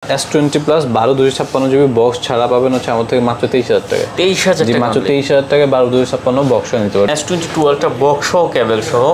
S20 plus 12 256 GB box ছাড়া পাবেন হচ্ছে আমাদের থেকে মাত্র 23,000 টাকা। 23,000 টাকা, মাত্র 23,000 টাকায় 12 256 বক্স নিতে পারবেন। S22 একটা বক্স সহ কেবল সহ,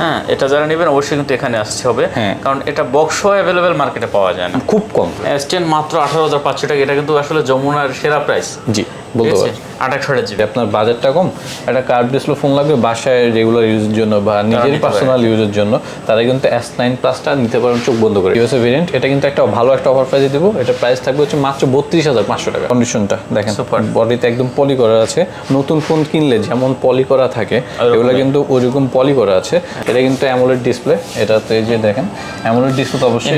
হ্যাঁ এটা যারা নেবেন অবশ্যই কিন্তু এখানে আসতে হবে, কারণ এটা বক্স সহ অ্যাভেলেবেল মার্কেটে পাওয়া যায় না, খুব কম। S10 মাত্র 18,500 টাকা, এটা কিন্তু আসলে যমুনার সেরা প্রাইস। জি বলতে পারেন 2800 জিবি। আপনার বাজেটটা কম, একটা কার্ভ ডিসপ্লে ফোন লাগবে বাসায় রেগুলার ইউজের জন্য বা নিজের পার্সোনাল ইউজের জন্য, তারা কিন্তু S9 প্লাসটা নিতে পারেন চোখ বন্ধ করে। ইউএসএ ভেরিয়েন্ট, এটা কিন্তু একটা ভালো একটা অফার প্রাইসে দেবো। এটা প্রাইস থাকবে হচ্ছে মাত্র 32,500 টাকা। কন্ডিশনটা দেখেন, বডিতে একদম পলি করা আছে। নতুন ফোন কিনলে যেমন পলি করা থাকে এগুলো কিন্তু ওইরকম পলি করা আছে। এটা কিন্তু অ্যামোলেড ডিসপ্লে, এটাতে যে দেখেন অ্যামোলেড ডিসপ্লে তো অবশ্যই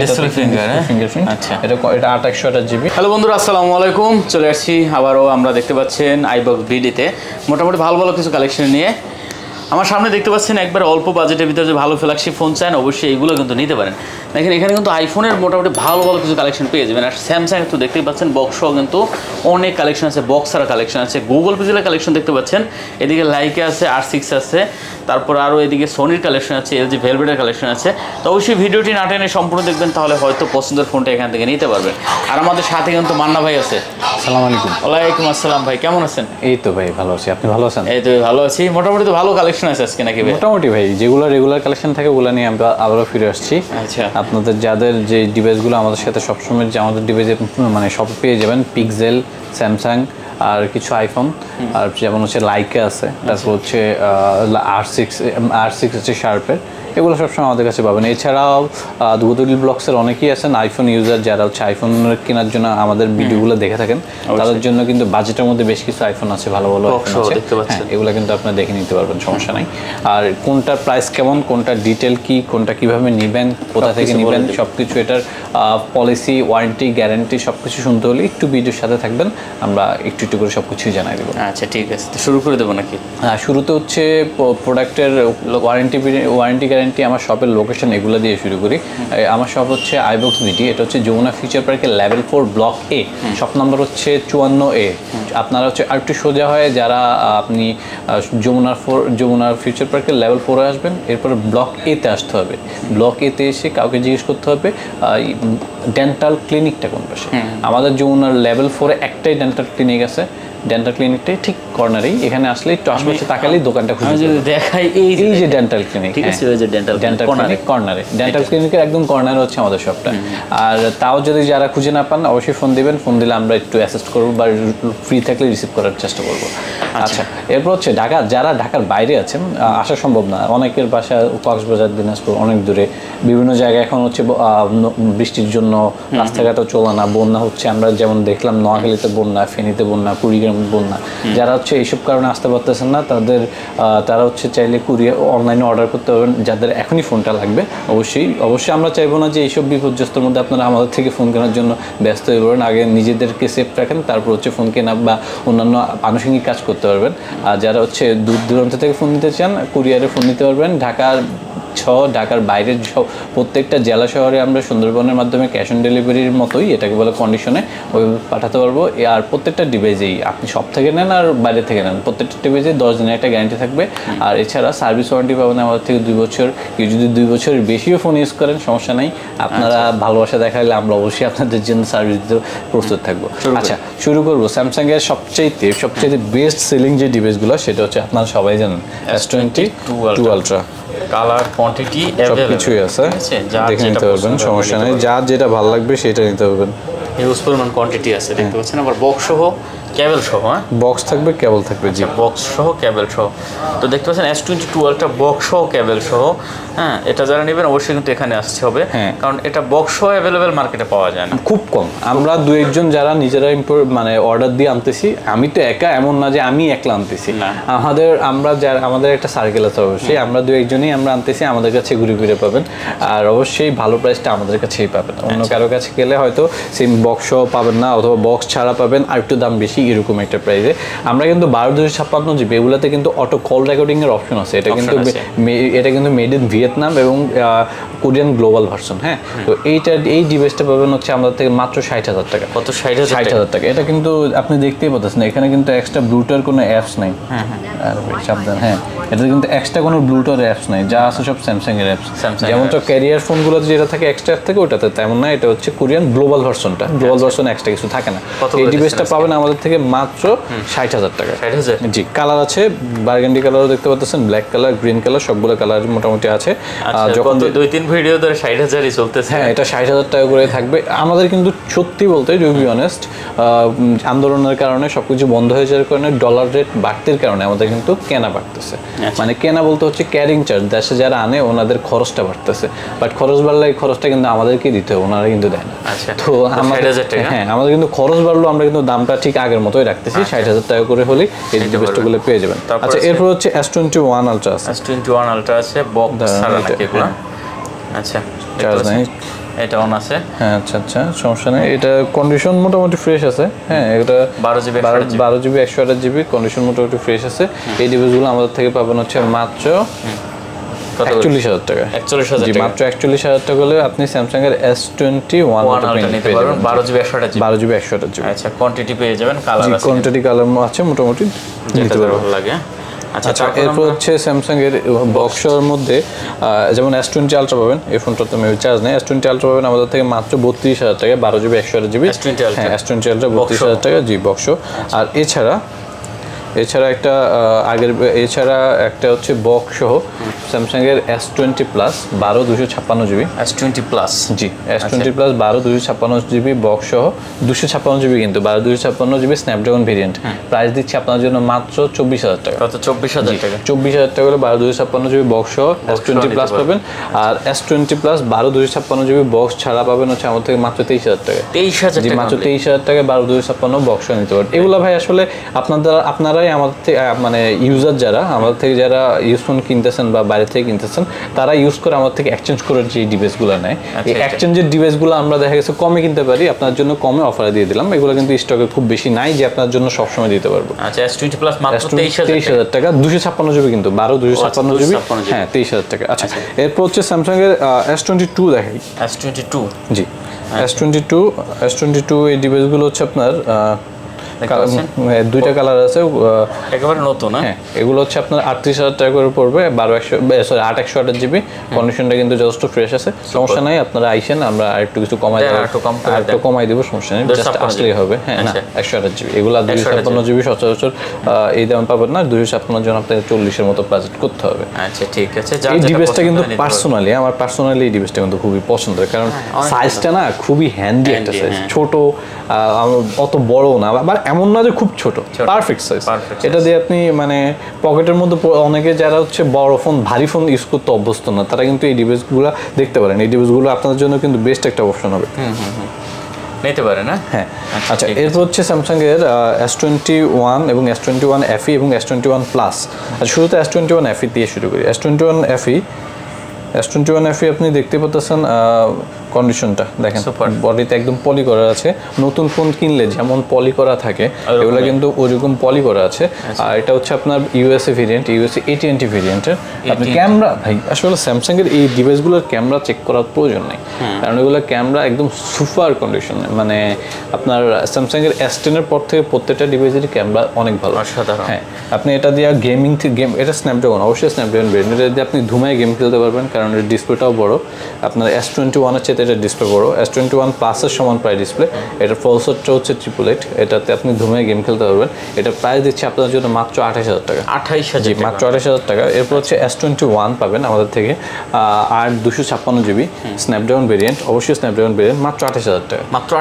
ফিঙ্গারপ্রিন্ট। আচ্ছা, এটা 2828 জিবি। হ্যালো বন্ধুরা, আসসালামু আলাইকুম। চলে আসছি আবারও, আমরা দেখতে পাচ্ছেন আইবক্স বিডিতে মোটামুটি ভালো ভালো কিছু কালেকশন নিয়ে। আমার সামনে দেখতে পাচ্ছেন একবার অল্প বাজেটের ভিতরে যে ভালো ফ্ল্যাগশিপ ফোন চান অবশ্যই এইগুলো কিন্তু নিতে পারেন। দেখেন এখানে কিন্তু আইফোনের মোটামুটি ভালো ভালো কিছু কালেকশন পেয়ে যাবেন। আর স্যামসাং একটু দেখতেই পাচ্ছেন বক্সও কিন্তু অনেক কালেকশন আছে, বক্সার কালেকশন আছে, গুগল পিক্সেলের কালেকশন দেখতে পাচ্ছেন। এদিকে লাইকা আছে, R6 আছে, তারপর আরও এদিকে সোনির কালেকশন আছে, LG ভেলভেটের কালেকশন আছে। তো অবশ্যই ভিডিওটি না টেনে সম্পূর্ণ দেখবেন, তাহলে হয়তো পছন্দের ফোনটা এখান থেকে নিতে পারবেন। আর আমাদের সাথে কিন্তু মান্না ভাই আছে। আসসালামু আলাইকুম। ওয়ালাইকুম আসসালাম ভাই, কেমন আছেন? এই তো ভাই ভালো আছি, আপনি ভালো আছেন? এই তো ভালো আছি, মোটামুটি তো ভালো কালেকশন আছে আজকে নাকি ভাই? মোটামুটি ভাই যেগুলো রেগুলার কালেকশন থাকে ওগুলো নিয়ে আমরা আবারও ফিরে আসছি। আচ্ছা, আপনাদের যাদের যে ডিভাইসগুলো আমাদের সাথে সবসময় যে আমাদের ডিভাইসে মানে সব পেয়ে যাবেন, পিক্সেল, স্যামসাং আর কিছু আইফোন, আর যেমন হচ্ছে লাইকা আছে, তারপর হচ্ছে R6 হচ্ছে শার্পের, এগুলো সবসময় আমাদের কাছে পাবেন। এছাড়াও দুগুদুলি ব্লগসের অনেকেই আছেন আইফোন ইউজার, যারা হচ্ছে আইফোন কেনার জন্য আমাদের ভিডিওগুলো দেখে থাকেন, তাদের জন্য কিন্তু বাজেটের মধ্যে বেশ কিছু আইফোন আছে, ভালো ভালো আইফোন আছে, এগুলো কিন্তু আপনারা দেখে নিতে পারবেন, সমস্যা নাই। আর কোনটার প্রাইস কেমন, কোনটার ডিটেল কি, কোনটা কিভাবে নেবেন, কোথা থেকে নেবেন, সব কিছু এটার পলিসি, ওয়ারেন্টি, গ্যারান্টি সব কিছু শুনতে হলে একটু ভিডিওর সাথে থাকবেন, আমরা একটু একটু করে সব কিছুই জানাই দেবো। আচ্ছা ঠিক আছে, শুরু করে দেবো নাকি? হ্যাঁ, শুরুতে হচ্ছে প্রোডাক্টের ওয়ারেন্টি গ্যারান্টি, আমার শপের লোকেশন এগুলো দিয়ে শুরু করি। আমার শপ হচ্ছে আইবক্স বিডি, এটা হচ্ছে যমুনা ফিউচার পার্কের লেভেল 4 ব্লক এ, শপ নাম্বার হচ্ছে 54A। আপনারা হচ্ছে আরেকটু সোজা হয় যারা আপনি যমুনার ফিউচার পার্কের লেভেল 4-এ আসবেন, এরপরে ব্লক এতে আসতে হবে। ব্লক এতে এসে কাউকে জিজ্ঞেস করতে হবে ডেন্টাল ক্লিনিকটা কোন পাশে। আমাদের যমুনার লেভেল 4-এ একটাই ডেন্টাল ক্লিনিক আছে, ডেন্টাল ক্লিনিকটাই ঠিক কর্নারেই। এখানে আসলে একটু আশেপাশে তাকালেই দোকানটা খুঁজে দেখাই, এই যে ডেন্টাল ক্লিনিক, ঠিক আছে, ওই যে ডেন্টাল ক্লিনিক কর্নারে, ডেন্টাল ক্লিনিকের একদম কর্নারে হচ্ছে আমাদের শপটা। আর তাও যদি যারা খুঁজে না পান অবশ্যই ফোন দিবেন, ফোন দিলে আমরা একটু অ্যাসিস্ট করবো বা ফ্রি থাকলে রিসিভ করার চেষ্টা করবো। আচ্ছা, এরপর হচ্ছে যারা ঢাকার বাইরে আছেন, আসা সম্ভব না, অনেকের বাসা কক্সবাজার, দিনাজপুর, অনেক দূরে, বিভিন্ন জায়গায় এখন হচ্ছে বৃষ্টির জন্য রাস্তাঘাটও চলে না, বন্যা হচ্ছে, আমরা যেমন দেখলাম নোয়াখালীতে বন্যা, ফেনীতে বন্যা, কুড়িগ্রাম বন্যা। যারা হচ্ছে এইসব কারণে আসতে পারতেছেন না, তারা হচ্ছে চাইলে কুরিয়ার অনলাইনে অর্ডার করতে পারবেন। যাদের এখনই ফোনটা লাগবে অবশ্যই আমরা চাইবো না যে এইসব বিপর্যস্তর মধ্যে আপনারা আমাদের থেকে ফোন কেনার জন্য ব্যস্ত হয়ে পড়েন। আগে নিজেদেরকে সেফ রাখেন, তারপর হচ্ছে ফোন কেনা বা অন্যান্য আনুষঙ্গিক কাজ করতে পারবেন। আর যারা হচ্ছে দূর দূরান্ত থেকে ফোন নিতে চান, কুরিয়ারে ফোন নিতে পারবেন। ঢাকার বাইরের প্রত্যেকটা জেলা শহরে আমরা সুন্দরবনের মাধ্যমে ক্যাশ অন ডেলিভারির মতোই, এটাকে বলে কন্ডিশনে, ওইভাবে পাঠাতে পারবো। আর প্রত্যেকটা ডিভাইসেই আপনি সব থেকে নেন আর বাইরে থেকে নেন, প্রত্যেকটা ডিভাইসে 10 দিনের একটা গ্যারান্টি থাকবে। আর এছাড়া সার্ভিস ওয়ারেন্টি পাবেন আমাদের থেকে 2 বছর। কেউ যদি 2 বছরের বেশিও ফোন ইউজ করেন সমস্যা নাই, আপনারা ভালোবাসা দেখালে আমরা অবশ্যই আপনাদের জন্য সার্ভিস দিতে প্রস্তুত থাকবো। আচ্ছা, শুরু করবো স্যামসাং এর সবচেয়ে বেস্ট সেলিং যে ডিভাইসগুলো, সেটা হচ্ছে আপনারা সবাই জানেন S22 আলট্রা। কালার, কোয়ান্টিটি, সবকিছুই আছে, দেখে নিতে পারবেন, সমস্যা নেই। যার যেটা ভালো লাগবে সেটা নিতে পারবেন। হিউজ পরিমাণ কোয়ান্টিটি আছে, দেখতে পাচ্ছেন। আবার বক্স সহ কেবল সহ, বক্স থাকবে, কেবল থাকবে, জি, বক্স সহ কেবল সহ। তো দেখতে পাচ্ছেন S22 একটা বক্স সহ কেবল সহ, হ্যাঁ এটা যারা নেবেন অবশ্যই কিন্তু এখানে আসতে হবে, কারণ এটা বক্স সহ অ্যাভেলেবেল মার্কেটে পাওয়া যায় না, খুব কম। আমরা 2-1 যারা নিজেরা মানে অর্ডার দিয়ে আনতেছি, আমি তো একা, এমন না যে আমি একলা আনতেছি, আমাদের একটা সার্কেল আছে, অবশ্যই আমরা 2-1 জনই আমরা আনতেছি, আমাদের কাছে ঘুরে ঘুরে পাবেন। আর অবশ্যই ভালো প্রাইসটা আমাদের কাছেই পাবেন, অন্য কারো কাছে গেলে হয়তো সেম বক্স সহ পাবেন না, অথবা বক্স ছাড়া পাবেন আর একটু দাম বেশি, এরকম একটা প্রাইসে। আমরা কিন্তু 12 জিবি এগুলোতে কিন্তু অটো কল রেকর্ডিং এর অপশন আছে। এটা কিন্তু মেড ইন ভিয়েতনাম এবং কোরিয়ান গ্লোবাল ভার্সন। হ্যাঁ, তো এই ডিভাইসটা পাবেন হচ্ছে আমাদের থেকে মাত্র 60,000 টাকা। কত? 60,000 টাকা। এটা কিন্তু আপনি দেখতেই পাচ্ছেন, এখানে কিন্তু এক্সট্রা ব্লুটুথের কোনো অ্যাপস নাই। সাবধান, হ্যাঁ, এটাতে কিন্তু এক্সট্রা কোনো ব্লুটুথ অ্যাপস নাই, যা আছে সব স্যামসাং এর অ্যাপস। Samsung যেমন তো ক্যারিয়ার ফোনগুলোতে যেটা থাকে এক্সট্রা অ্যাপ থাকে, ওটাতে তেমন না। এটা হচ্ছে কোরিয়ান গ্লোবাল ভার্সনটা, গ্লোবাল ভার্সনে এক্সট্রা কিছু থাকে না। এই ডিভাইসটা পাবেন আমাদের থেকে মাত্র 60,000 টাকা। 60,000? জি, কালার আছে, বার্গেন্ডি কালারও দেখতে পাচ্ছেন, ব্ল্যাক কালার, গ্রিন কালার, সবগুলো কালার মোটামুটি আছে। যখন 2-3 ভিডিও ধরে 60,000ই চলতেছে। হ্যাঁ, এটা 60,000 টাকা করে থাকবে। আমাদের কিন্তু সত্যি বলতে, টু বি অনেস্ট, আন্দোলনের কারণে সবকিছু বন্ধ হয়ে যাওয়ার কারণে, ডলার রেট বাড়তির কারণে আমাদের কিন্তু কেনা বাড়তেছে। মানে কেনা বলতে হচ্ছে ক্যারিং চার্জ, দেশে যারা আনে ওনাদের খরচটা বাড়তেছে, বাট খরচ বাড়লে এই খরচটা কিন্তু আমাদেরকে দিতে হবে, ওনারা কিন্তু দেয় না। তো আমাদের, হ্যাঁ, আমাদের কিন্তু খরচ বাড়লো, আমরা কিন্তু দামটা ঠিক আগের মতোই রাখতেছি। 60,000 টাকা করে হলেই এই ডিভাইসগুলো পেয়ে যাবেন। আচ্ছা, এরপর হচ্ছে S21 Ultra আছে। S21 Ultra আছে, বক্স ছাড়া নাকি এগুলো? আচ্ছা, চার্জ নাই, এটা অন আছে। হ্যাঁ, আচ্ছা আচ্ছা, সমস্যা নেই। এটা কন্ডিশন মোটামুটি ফ্রেশ আছে। হ্যাঁ, এটা 12GB 128GB কন্ডিশন মোটামুটি ফ্রেশ আছে। এই ডিভাইসগুলো আমাদের থেকে পাবেন হচ্ছে মাত্র 41,000 টাকা। 41,000 টাকা, মাত্র 41,000 টাকা হলে আপনি স্যামসাং এর S21 নিতে পারবেন 12GB 128GB। 12GB 128GB। আচ্ছা, কোয়ান্টিটি পেয়ে যাবেন, কালার আছে, কোয়ান্টিটি কালার আছে মোটামুটি, যেটা ভালো লাগে। আচ্ছা, এরপর হচ্ছে স্যামসাং এর বক্সের মধ্যে যেমন S20 Ultra পাবেন, এই ফোনটাতে মেবি চার্জ নেই। S20 Ultra পাবেন আমাদের থেকে মাত্র 32,000 টাকা, 12GB 128GB। হ্যাঁ, S20 Ultra 32,000 টাকা, জি, বক্স। আর এছাড়া এছাড়া একটা হচ্ছে বক্স সহ স্যামসাং এর S20 plus 12/256GB। S20 plus, জি, S20 প্লাস 12/256GB বক্স সহ, 256GB কিন্তু 12/256GB স্ন্যাপড্রাগন ভেরিয়েন্ট। প্রাইস দিচ্ছি আপনার জন্য মাত্র 24,000 টাকা। কত? 24,000 টাকা। 24,000 টাকা হলে 12/256GB বক্স সহ S20 প্লাস পাবেন। আর S20 প্লাস 12/256GB বক্স ছাড়া পাবেন হচ্ছে আমাদের থেকে মাত্র 23,000 টাকা। 23,000 জি, মাত্র 23,000 টাকায় 12/256 বক্স নিতে পারেন। এগুলো ভাই আসলে আপনারাই আমাদের থেকে, মানে ইউজার যারা আমাদের থেকে যারা ইউজফোন কিনতেছেন বা বাইরে থেকে কিনতেছেন, তারা ইউজ করে আমাদের থেকে এক্সচেঞ্জ করে যে ডিভাইসগুলো নেয়, এই এক্সচেঞ্জের ডিভাইসগুলো আমরা দেখা গেছে কমে কিনতে পারি, আপনার জন্য কমে অফারে দিয়ে দিলাম। এগুলো কিন্তু স্টকে খুব বেশি নাই যে আপনার জন্য সবসময় দিতে পারবো। আচ্ছা, S20 প্লাস মাত্র 23,000 টাকা, 256GB কিন্তু 12/256GB। হ্যাঁ, 23,000 টাকা। আচ্ছা, এরপর হচ্ছে স্যামসাং এর S22 দেখাই। S22, জি, S22 এই ডিভাইসগুলো হচ্ছে আপনার দুইটা কালার আছে, একেবারে নতুন। হ্যাঁ, এগুলো হচ্ছে আপনার 38,000 টাকা করে পড়বে, 8/128GB। কন্ডিশনটা কিন্তু যথেষ্ট ফ্রেশ আছে, সমস্যা নাই। আপনারা আইসেন, আমরা আরেকটু কিছু কমাই দেবো, সমস্যা নেই, জাস্ট আসলেই হবে। হ্যাঁ, না, 128GB। এগুলো 256GB সচরাচর এই দাম পাবেন না, 256 জন আপনাকে 40-এর মতো বাজেট করতে হবে। আচ্ছা, ঠিক আছে। এই ডিভাইসটা কিন্তু আমার পার্সোনালি এই ডিভাইসটা কিন্তু খুবই পছন্দের, কারণ সাইজটা না খুবই হ্যান্ডি একটা সাইজ, ছোট, অত বড় না, আবার এমন না যে খুব ছোট, পারফেক্ট সাইজ। এটা দিয়ে আপনি মানে পকেটের মধ্যে, অনেকে যারা হচ্ছে বড় ফোন, ভারী ফোন ইউজ করতে অভ্যস্ত না, তারা কিন্তু এই ডিভাইসগুলো দেখতে পারেন। এই ডিভাইসগুলো আপনাদের জন্য কিন্তু বেস্ট একটা অপশন হবে, নিতে পারে না। হ্যাঁ। আচ্ছা, এরপর হচ্ছে স্যামসাং এর S21 এবং S21 FE এবং S21 প্লাস। আচ্ছা, শুরুতে S21 FE দিয়ে শুরু করি। S21 FE আপনি দেখতে পাচ্ছেন কন্ডিশনটা দেখেন, বডিতে একদম পলি করা আছে। নতুন ফোন কিনলে যেমন পলি করা থাকে, এগুলো কিন্তু ওইরকম পলি করা আছে। আর এটা হচ্ছে আপনার ইউএসএ ভেরিয়েন্ট, ইউএসএ AT&T ভেরিয়েন্টের। আপনি ক্যামেরা, ভাই আসলে স্যামসাং এর এই ডিভাইসগুলোর ক্যামেরা চেক করার প্রয়োজন নেই, কারণ এগুলো ক্যামেরা একদম সুপার কন্ডিশনে। মানে আপনার স্যামসাং এর S10 এর পর থেকে প্রত্যেকটা ডিভাইসেরই ক্যামেরা অনেক ভালো। হ্যাঁ, আপনি এটা দিয়ে গেম, এটা স্ন্যাপড্রাগন, অবশ্যই স্ন্যাপড্রাগন ভেরিয়েন্ট। এটা দিয়ে আপনি ধুমায় গেম খেলতে পারবেন, কারণ এর ডিসপ্লেটাও বড়। আপনার S21 এর চেয়ে এটা ডিসপ্লে বড়, S21 প্লাসের সমান প্রায় ডিসপ্লে। এটার প্রসেসরটা হচ্ছে 888, এটাতে আপনি ধুমায় গেম খেলতে পারবেন। এটা প্রাইস দিচ্ছে আপনার জন্য মাত্র 28,000 টাকা। 28,000, মাত্র 28,000 টাকা। এরপর হচ্ছে S21 পাবেন আমাদের থেকে, আর 256GB স্ন্যাপড্রাগন ভেরিয়েন্ট, অবশ্যই স্ন্যাপড্রাগন ভেরিয়েন্ট, মাত্র 28,000 টাকা। মাত্র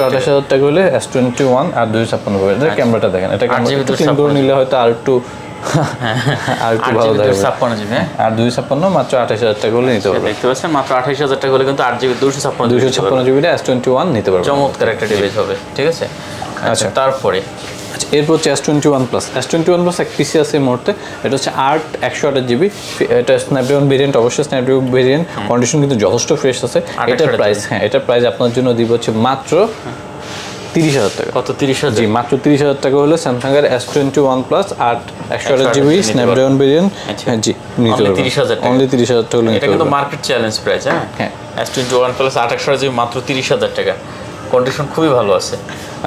28,000 টাকা হলে S21 আর 256 পাবেন। এটা ক্যামেরাটা দেখেন, এটা ক্লিন করে নিলে হয়তো আর একটু ভালো থাকবে। আর 256 মাত্র 28,000 টাকা হলে নিতে পারবেন। দেখতে পাচ্ছেন, মাত্র 28,000 টাকা হলে কিন্তু 8GB 256GB S21 নিতে পারবেন। চমৎকার একটা ডিভাইস হবে, ঠিক আছে। আচ্ছা, তারপরে এরপর হচ্ছে S21 প্লাস। S21 প্লাস এক পিসি আছে এই মুহূর্তে, এটা হচ্ছে 8/128GB। এটা স্ন্যাপড্রাগন ভেরিয়েন্ট, অবশ্যই স্ন্যাপড্রাগন ভেরিয়েন্ট, কন্ডিশন কিন্তু যথেষ্ট ফ্রেশ আছে। এটার প্রাইস, হ্যাঁ, এটার প্রাইস আপনার জন্য দিব হচ্ছে মাত্র 30,000 টাকা। কত? 30,000? জি, মাত্র 30,000 টাকা হলে স্যামসাং এর S21 plus 8/128GB Snapdragon variant, হ্যাঁ জি, নিতে পারবেন। 30,000 টাকা, অনলি 30,000 টাকা হলে নিতে এটা কিন্তু মার্কেট চ্যালেঞ্জ প্রাইস। হ্যাঁ, S21 প্লাস 8/128GB মাত্র 30,000 টাকা, কন্ডিশন খুবই ভালো আছে।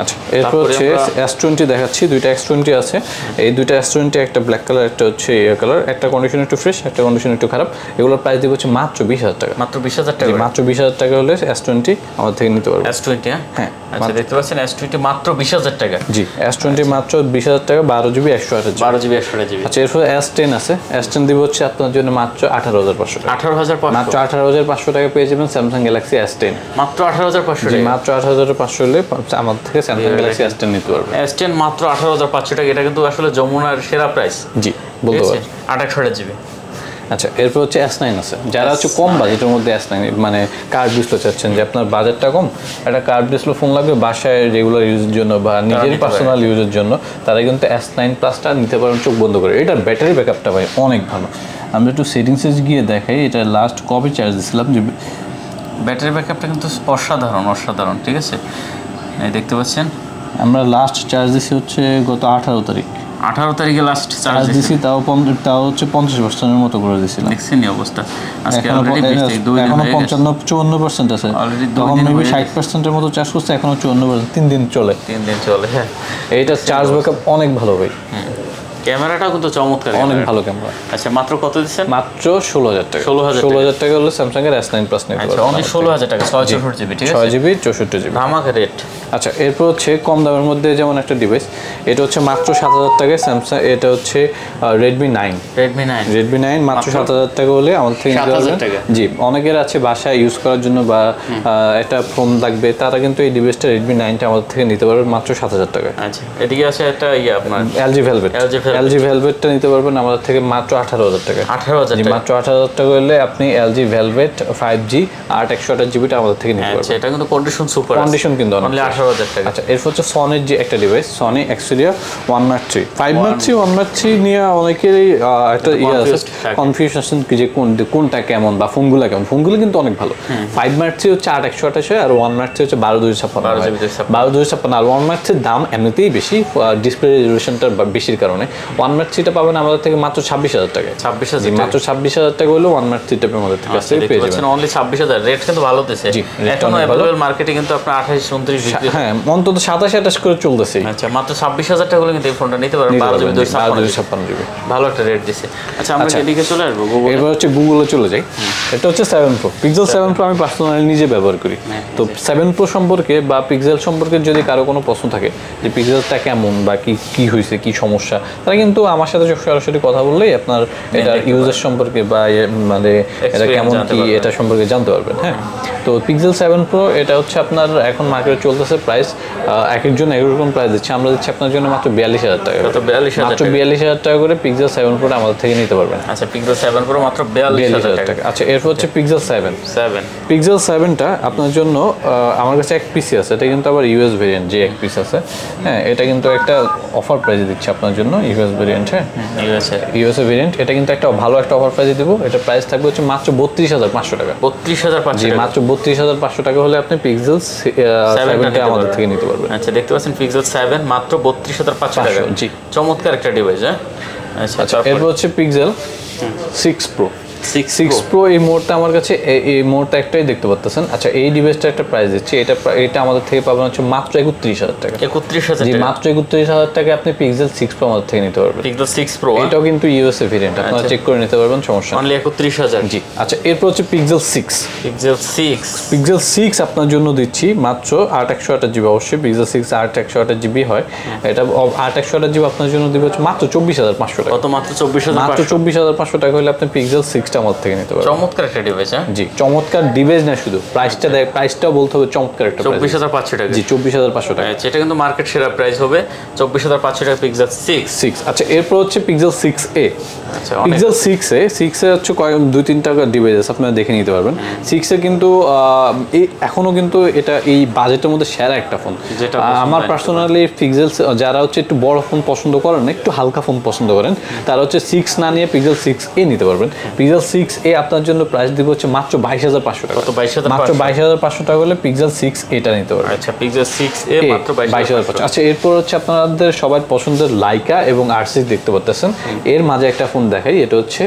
আচ্ছা, এরপর হচ্ছে S20 দেখাচ্ছি। দুইটা S20 আছে, এই দুইটা S20 একটা ব্ল্যাক কালার, একটা হচ্ছে ইয়ে কালার। একটা কন্ডিশন একটু ফ্রেশ, একটা কন্ডিশন একটু খারাপ। এগুলোর প্রাইস দিব হচ্ছে মাত্র 20,000 টাকা। মাত্র 20,000 টাকা? মাত্র 20,000 টাকা হলে S20 আমাদের থেকে নিতে পারবেন। S20? হ্যাঁ, আচ্ছা, দেখতে পাচ্ছেন S20 মাত্র 20,000 টাকা। জি, S20 মাত্র 20,000 টাকা, 12GB 128GB। 12GB 128GB। আচ্ছা, এরপর S10 আছে। S10 দিব হচ্ছে আপনার জন্য মাত্র 18,500 টাকা। 18,500? মাত্র 18,500 টাকা পেয়ে যাবেন স্যামসাং গ্যালাক্সি S10। মাত্র 18,500 জি, টাকা? মাত্র 18,500 হলে আমাদের থেকে স্যামসাং গ্যালাক্সি S10 নিতে পারবেন। S10 মাত্র 18,500 টাকা, এটা কিন্তু আসলে যমুনার সেরা প্রাইস। জি, বলতে পারেন। 128GB। আচ্ছা, এরপর হচ্ছে S9 আছে। যারা হচ্ছে কম বাজেটের মধ্যে S9 মানে কার্ভ ডিসপ্লে চাচ্ছেন, যে আপনার বাজেটটা কম, একটা কার্ভ ডিসপ্লে ফোন লাগবে বাসায় রেগুলার ইউজের জন্য বা নিজের পার্সোনাল ইউজের জন্য, তারা কিন্তু S9 প্লাসটা নিতে পারেন চোখ বন্ধ করে। এটার ব্যাটারি ব্যাকআপটা ভাই অনেক ভালো। আমরা একটু সেটিংসে গিয়ে দেখাই এটা লাস্ট কবে চার্জ দিয়েছিলাম। যে ব্যাটারি ব্যাকআপটা কিন্তু অসাধারণ অসাধারণ, ঠিক আছে? এই দেখতে পাচ্ছেন আমরা লাস্ট চার্জ দিয়েছি হচ্ছে গত 18 তারিখ। 18 তারিখে লাস্ট চার্জ দিয়েছি, তাও হচ্ছে 50%-এর মতো করে দিয়েছিলাম। দেখছেন অবস্থা, আজকে অলরেডি 54% আছে। তখন মেবি 60%-এর মতো চার্জ করছে, এখনো 54%। 3 দিন চলে। 3 দিন চলে। হ্যাঁ, এইটা চার্জ ব্যাকআপ অনেক ভালো ভাই। ক্যামেরাটাও কিন্তু চমৎকার, অনেক ভালো ক্যামেরা। আচ্ছা, মাত্র কত দিচ্ছেন? মাত্র 16,000 টাকা। 16,000 টাকা হলে স্যামসাং এর S9 প্লাস নিতে পারবেন। অনলি 16,000 টাকা, 64GB, ঠিক আছে? 6GB 64GB ধামাকা রেট। আচ্ছা, এরপর হচ্ছে কম দামের মধ্যে যেমন একটা ডিভাইস, এটা হচ্ছে মাত্র 7,000 টাকায় স্যামসাং। এটা হচ্ছে Redmi 9 মাত্র 7,000 টাকা হলে আমাদের থেকে নিতে পারবেন। জি, অনেকের আছে বাসায় ইউজ করার জন্য বা একটা ফোন লাগবে, তারা কিন্তু এই ডিভাইসটা Redmi 9টা আমাদের থেকে নিতে পারবেন মাত্র 7,000 টাকায়। আচ্ছা, এদিকে আছে একটা আপনার LG Velvet নিতে পারবেন আমাদের থেকে মাত্র 18,000 টাকা। 18,000 টাকা? মাত্র 18,000 টাকা হলে আপনি LG Velvet 5G 8/128GB আমাদের থেকে নিতে পারবেন। আচ্ছা, এটা কিন্তু কন্ডিশন সুপার, কন্ডিশন কিন্তু অনলি 18,000 টাকা। আচ্ছা, এরপর হচ্ছে সনির যে একটা device, Sony Xperia 1 Mark 3 5 Mark 3 1 Mark 3 নিয়ে অনেকেরই একটা কনফিউশন কি যে কোনটা কেমন বা ফোনগুলো কেমন। ফোনগুলো কিন্তু অনেক ভালো। 5 Mark 3 হচ্ছে 8/128 আর 1 Mark 3 হচ্ছে 12/256 আর 1 Mark 3 দাম এমনিতেই বেশি, ডিসপ্লে রেজোলিউশনটা বেশির কারণে। 1 Mark 3টা পাবেন আমাদের থেকে মাত্র 26,000 টাকা। 26,000? মাত্র 26,000 টাকা হলে 1 Mark 3টা আমাদের থেকে পেয়ে যাবেন। অনলি 26,000, রেট কিন্তু ভালো দিচ্ছে। এখন अवेलेबल মার্কেটে কিন্তু আপনার 28-29 বিক্রি। হ্যাঁ, অন্তত 27-28 করে চলতেছে। আচ্ছা, মাত্র 26,000 টাকা হলে কিন্তু এই ফোনটা নিতে পারবেন। 12GB ভালো একটা রেট দিছে। আচ্ছা, আমরা এদিকে চলে আসবো গুগল। এবার হচ্ছে গুগলে চলে যাই। এটা হচ্ছে 7 Pro, Pixel 7 Pro আমি পার্সোনালি নিজে ব্যবহার করি। তো 7 Pro সম্পর্কে বা পিক্সেল সম্পর্কে যদি কারো কোনো প্রশ্ন থাকে যে পিক্সেলটা কেমন বা কি হয়েছে, কি সমস্যা, তারা কিন্তু আমার সাথে সরাসরি কথা বললেই আপনার এটা ইউজার সম্পর্কে বা মানে এটা কেমন কি এটা সম্পর্কে জানতে পারবেন। হ্যাঁ, তো Pixel 7 Pro এটা হচ্ছে আপনার এখন মার্কেটে চলতেছে প্রাইস, এক একজন এক রকম প্রাইস দিচ্ছে। আমরা দিচ্ছি আপনার জন্য মাত্র 42,000 টাকা। মাত্র 42,000 টাকা করে Pixel 7 Pro আমাদের থেকে নিতে পারবেন। আচ্ছা, Pixel 7 Pro মাত্র 42,000 টাকা। আচ্ছা, এরপর হচ্ছে Pixel 7টা আপনার জন্য আমার কাছে এক পিসি আছে। এটা কিন্তু আবার ইউএস ভেরিয়েন্ট, যে এক পিস আছে। হ্যাঁ, এটা কিন্তু একটা অফার প্রাইসে দিচ্ছে আপনার জন্য ইউএস ভেরিয়েন্ট। হ্যাঁ, ইউএসএ ভেরিয়েন্ট, এটা কিন্তু একটা ভালো একটা অফার প্রাইসে দেবো। এটা প্রাইস থাকবে হচ্ছে মাত্র 32,500 টাকা। 32,500? জি, মাত্র 32,500 টাকা হলে আপনি Pixel 7টা আমাদের থেকে নিতে পারবেন। আচ্ছা, দেখতে পাচ্ছেন Pixel 7 মাত্র 32,500 টাকা। জি, চমৎকার একটা ডিভাইস। হ্যাঁ, আচ্ছা, এরপর হচ্ছে Pixel 6 Pro। 6 Pro এই মুহূর্তে আমার কাছে এই মুহূর্তে একটাই দেখতে পাচ্ছেন। আচ্ছা, এই ডিভাইসটা একটা প্রাইস দিচ্ছি। এটা আমাদের থেকে পাবেন হচ্ছে মাত্র 31,000 টাকা। 31,000? জি, মাত্র 31,000 টাকা আপনি Pixel 6 Pro আমাদের থেকে নিতে পারবেন। Pixel 6 Pro এটাও কিন্তু ইউএসএ ভেরিয়েন্ট, আপনারা চেক করে নিতে পারবেন, সমস্যা অনলি 31,000? জি। আচ্ছা, এরপর হচ্ছে Pixel 6 আপনার জন্য দিচ্ছি মাত্র 8/128GB। অবশ্যই Pixel 6 8/128GB হয়। এটা 8/128GB আপনার জন্য দিবে হচ্ছে মাত্র 24,500 টাকা। কত? মাত্র 24,500? মাত্র 24,500 টাকা হলে আপনি Pixel 6টা আমাদের থেকে নিতে পারবেন। চমৎকার একটা ডিভাইস। হ্যাঁ, জি, চমৎকার ডিভাইস না শুধু প্রাইসটাও বলতে হবে চমৎকার একটা। 24,500 টাকা? জি, 24,500 টাকা। এটা কিন্তু মার্কেট সেরা প্রাইস হবে, 24,500 টাকা Pixel 6। আচ্ছা, এরপর হচ্ছে Pixel 6a। আচ্ছা, Pixel 6a হচ্ছে 2-3 টাকা ডিভাইস আপনারা দেখে নিতে পারবেন। 6a কিন্তু এখনো কিন্তু এটা এই বাজেটের মধ্যে সেরা একটা ফোন। আমার পার্সোনালি Pixel যারা হচ্ছে একটু বড় ফোন পছন্দ করেন, একটু হালকা ফোন পছন্দ করেন, তারা হচ্ছে 6 না নিয়ে Pixel 6a নিতে পারবেন। Pixel 6a আপনার জন্য প্রাইস দিব হচ্ছে মাত্র 22,500 টাকা। কত? 22,500? মাত্র 22,500 টাকা হলে Pixel 6a নিতে পারবেন। আচ্ছা, Pixel 6a মাত্র 22,500। আচ্ছা, এরপর হচ্ছে আপনাদের সবার পছন্দের লাইকা এবং R6 দেখতে পাচ্ছেন। এর মাঝে একটা ফোন দেখাই, এটা হচ্ছে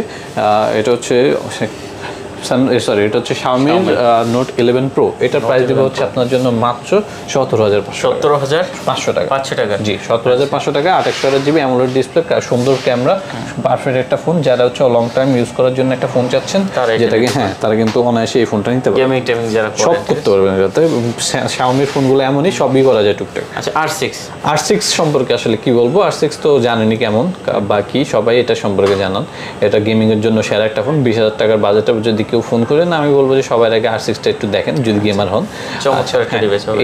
সরি এটা হচ্ছে Xiaomi Note 11 Pro, এটার প্রাইস দিব হচ্ছে আপনার জন্য মাত্র 17,500 টাকা। 500 টাকা জি 17,500 টাকা। 28GB অ্যামোলেড ডিসপ্লে, সুন্দর ক্যামেরা, পারফেক্ট একটা ফোন। যারা হচ্ছে লং টাইম ইউজ করার জন্য একটা ফোন চাচ্ছেন, যেটাকে তারা কিন্তু অনায়াসে এই ফোনটা নিতে পারবে। গেমিং টেমিং যারা সব করতে পারবেন এটাতে। Xiaomi ফোনগুলো এমনই, সবই করা যায় টুকটাক। আচ্ছা R6 সম্পর্কে আসলে কি বলবো, R6 তো জানেনই কেমন, বাকি সবাই এটা সম্পর্কে জানান। এটা গেমিং এর জন্য সেরা একটা ফোন। 20,000 টাকার বাজেটে যদি কেউ ফোন করেন, আমি বলবো যে সবার আগে R6টা একটু দেখেন যদি গেমার হন।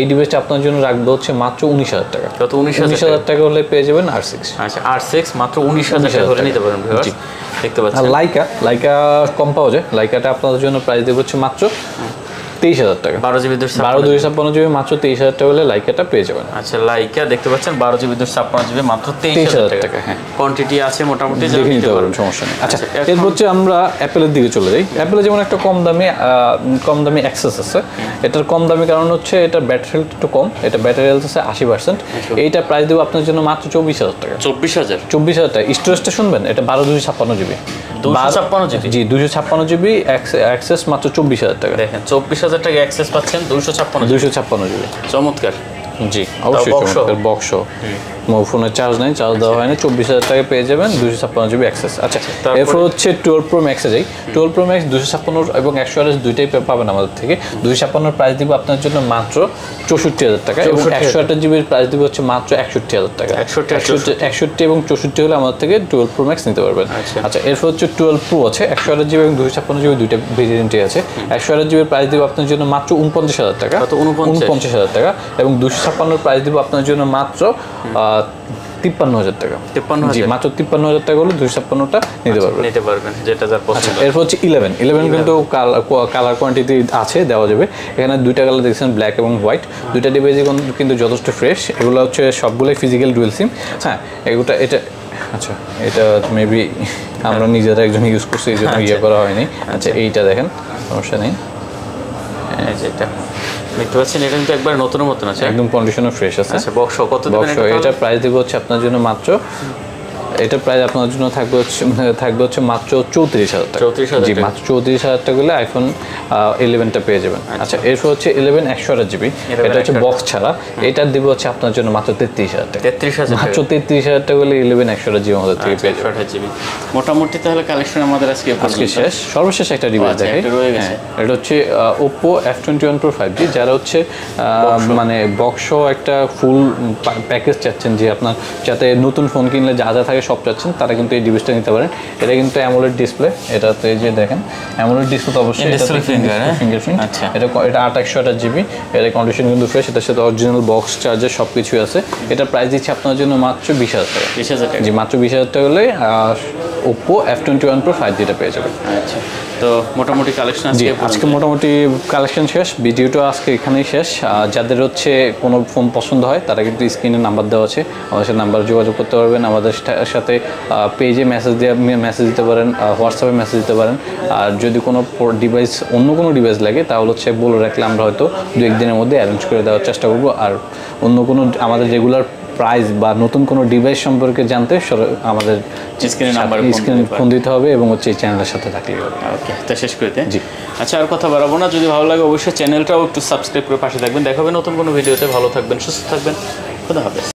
এই ডিভাইসটা আপনার জন্য রাখবো হচ্ছে মাত্র 19,000 টাকা। 19,000 টাকা হলে পেয়ে যাবেন R6। আচ্ছা R6 মাত্র 19,000 টাকা হলে নিতে পারেন ভিউয়ার্স। দেখতে পাচ্ছেন। আর লাইকা কম পাওয়া যায়। লাইকাটা আপনাদের জন্য প্রাইস দেবো হচ্ছে মাত্র 23,000 টাকা। 12GB 256GB মাত্র 23,000 টাকা হলে লাইকাটা পেয়ে যাবেন। আচ্ছা লাইকা দেখতে পাচ্ছেন 12GB 256GB মাত্র 23,000 টাকা। হ্যাঁ, কোয়ান্টিটি আছে মোটামুটি, দেখে নিতে পারবেন, সমস্যা নেই। আচ্ছা এরপর হচ্ছে আমরা অ্যাপেলের দিকে চলে যাই। অ্যাপেলে যেমন একটা কম দামি অ্যাক্সেস আছে। এটার কম দামি কারণ হচ্ছে এটার ব্যাটারি হেলথ একটু কম। এটা ব্যাটারি হেলথ আছে 80%। এইটা প্রাইস দেবো আপনার জন্য মাত্র 24,000 টাকা। 24,000 টাকা। স্টোরেজটা শুনবেন, এটা 12/256GB। 256GB? জি 256GB অ্যাক্সেস মাত্র 24,000 টাকা। দেখেন 24,000 টাকা অ্যাক্সেস পাচ্ছেন 256GB। চমৎকার। জি অবশ্যই চমৎকার। বক্স ফোনের চার্জ নেই, চার্জ দেওয়া হয় না। 24,000 টাকা পেয়ে যাবেন 256GB অ্যাক্সেস। আচ্ছা এরপর হচ্ছে 12 Pro Max এ যাই। 12 Pro Max 256 এবং 128 দুইটাই দুইটাই পাবেন আমাদের থেকে। 256 প্রাইস দিব আপনার জন্য মাত্র 64,000 টাকা এবং 128GB প্রাইস দিব হচ্ছে মাত্র 61,000 টাকা। 61 এবং 64 হলে আমাদের থেকে 12 Pro Max নিতে পারবেন। আচ্ছা এরপর হচ্ছে 12 Pro আছে, 128GB এবং 256GB দুইটা ভেরিয়েন্টই আছে। 128GB প্রাইস দিব আপনার জন্য মাত্র 49,000 টাকা। 49,000 টাকা এবং 256 প্রাইস দিব আপনার জন্য মাত্র 53,000 টাকা। 53,000? জি মাত্র 53,000 টাকা হলে 256টা নিতে পারবেন যেটা যার পছন্দ। এরপর হচ্ছে 11 কিন্তু কালার কোয়ান্টিটি আছে, দেওয়া যাবে। এখানে দুইটা কালার দেখছেন, ব্ল্যাক এবং হোয়াইট। দুইটা ডিভাইসই কিন্তু যথেষ্ট ফ্রেশ। এগুলো হচ্ছে সবগুলোই ফিজিক্যাল ডুয়েল সিম। হ্যাঁ এটা আচ্ছা এটা মেবি আমরা নিজেরা একজন ইউজ করছি, এই জন্য করা হয়নি। আচ্ছা এইটা দেখেন, সমস্যা নেই। যেটা দেখতে পাচ্ছেন এটা কিন্তু একবার নতুনের মতন আছে, একদম কন্ডিশনও ফ্রেশ আছে। আচ্ছা বক্স কত দিবেন এটা প্রাইস দেব হচ্ছে আপনার জন্য মাত্র, এটা প্রাইস আপনার জন্য থাকবে হচ্ছে মাত্র 34,000 টাকা। 34,000? জি মাত্র 34,000 টাকা হলে আইফোন 11টা পেয়ে যাবেন। আচ্ছা এরপর হচ্ছে 11 128GB, এটা হচ্ছে বক্স ছাড়া। এটা দিব হচ্ছে আপনার জন্য মাত্র 33,000 টাকা। 33,000? মাত্র 33,000 টাকা হলে 11 128GB আমাদের থেকে পেয়ে যাবেন। 128GB মোটামুটি তাহলে কালেকশন আমাদের আজকে শেষ। সর্বশেষ একটা ডিভাইস দেখাই। এটা হচ্ছে Oppo F21 Pro 5G। যারা হচ্ছে মানে বক্স একটা ফুল প্যাকেজ চাচ্ছেন, যে আপনার যাতে নতুন ফোন কিনলে যা যা থাকে সব চাচ্ছেন, তারা কিন্তু এই ডিভাইসটা নিতে পারেন। এটা কিন্তু অ্যামোলেড ডিসপ্লে। এটাতে যে দেখেন অ্যামোলেড ডিসপ্লে তো অবশ্যই ফিঙ্গারপ্রিন্ট। আচ্ছা এটা 128GB। এর কন্ডিশন কিন্তু ফ্রেশ। এটার সাথে অরিজিনাল বক্স চার্জার সব কিছুই আছে। এটা প্রাইস দিচ্ছে আপনার জন্য মাত্র 20,000 টাকা। 20,000 টাকা? জি মাত্র 20,000 টাকা হলে Oppo F21 Pro 5G টা পেয়ে যাবেন। আচ্ছা তো মোটামুটি কালেকশন আজকে মোটামুটি কালেকশন শেষ। ভিডিওটা আজকে এখানেই শেষ। যাদের হচ্ছে কোনো ফোন পছন্দ হয় তারা কিন্তু স্ক্রিনে নাম্বার দেওয়া আছে, আমাদের সাথে নাম্বার যোগাযোগ করতে পারবেন। আমাদের সাথে পেজে মেসেজ দিতে পারেন, হোয়াটসঅ্যাপে মেসেজ দিতে পারেন। আর যদি কোনো ডিভাইস অন্য কোনো ডিভাইস লাগে তাহলে হচ্ছে বলে রাখলে আমরা হয়তো 2-1 দিনের মধ্যে অ্যারেঞ্জ করে দেওয়ার চেষ্টা করবো। আর অন্য কোনো আমাদের রেগুলার প্রাইস বা নতুন কোনো ডিভাইস সম্পর্কে জানতে আমাদের স্ক্রিনে ফোন দিতে হবে এবং হচ্ছে এই চ্যানেলের সাথে থাকলেই হবে। ওকে তো শেষ করে দেন। জি আচ্ছা আর কথা বাড়াবো না। যদি ভালো লাগে অবশ্যই চ্যানেলটাও একটু সাবস্ক্রাইব করে পাশে থাকবেন। দেখা হবে নতুন কোনো ভিডিওতে। ভালো থাকবেন, সুস্থ থাকবেন। খুদা হাফেজ।